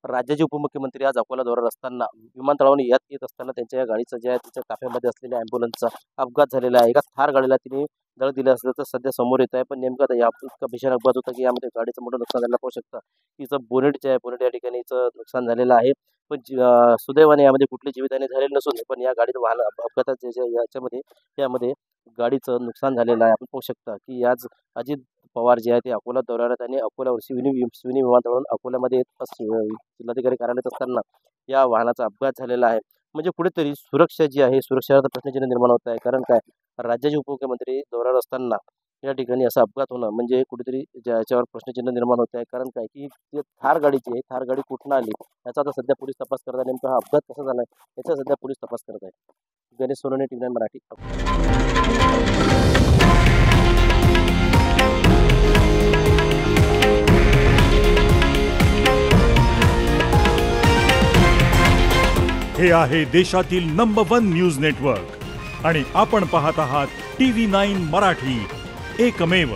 राज्याचे उपमुख्यमंत्री आज अकोला दौऱ्यावर असताना विमानतळावरून येत असताना त्यांच्या या गाडीचं जे आहे त्याच्या ताफ्यामध्ये असलेल्या ॲम्ब्युलन्सचा अपघात झालेला आहे। एका थार गाडीला तिने धडक दिली असल्याचं सध्या समोर येत आहे। पण नेमकं आता या इतका भीषण अपघात होता की यामध्ये गाडीचं मोठं नुकसान झालेलं पाहू शकता। तिचं बोनेट जे आहे बोनेट या ठिकाणी नुकसान झालेलं आहे। पण सुदैवाने यामध्ये कुठली जीवितहानी झालेली नसून पण या गाडीचं वाहन अपघातात यामध्ये गाडीचं नुकसान झालेलं आहे। आपण पाहू शकता की आज अजित पवार जे आहे ते अकोला दौऱ्यावर आहेत आणि अकोल्यावर शिवनी विमानतळावरून अकोल्यामध्ये जिल्हाधिकारी कार्यालयात असताना या वाहनाचा अपघात झालेला आहे। म्हणजे कुठेतरी सुरक्षा जी आहे सुरक्षेचा प्रश्नचिन्ह निर्माण होत आहे। कारण काय राज्याचे उपमुख्यमंत्री दौऱ्यावर असताना या ठिकाणी असा अपघात होणं म्हणजे कुठेतरी ज्याच्यावर प्रश्नचिन्ह निर्माण होत आहे। कारण काय की थार गाडीची आहे, थार गाडी कुठून आली याचा आता सध्या पोलीस तपास करत आहे। नेमका हा अपघात कसा झाला याचा सध्या पोलीस तपास करत आहे। गणेश सोनवणे, TV9 मराठी। हे आहे देशातील नंबर 1 न्यूज नेटवर्क आणि आपण पाहत आहात TV9 मराठी, एकमेव।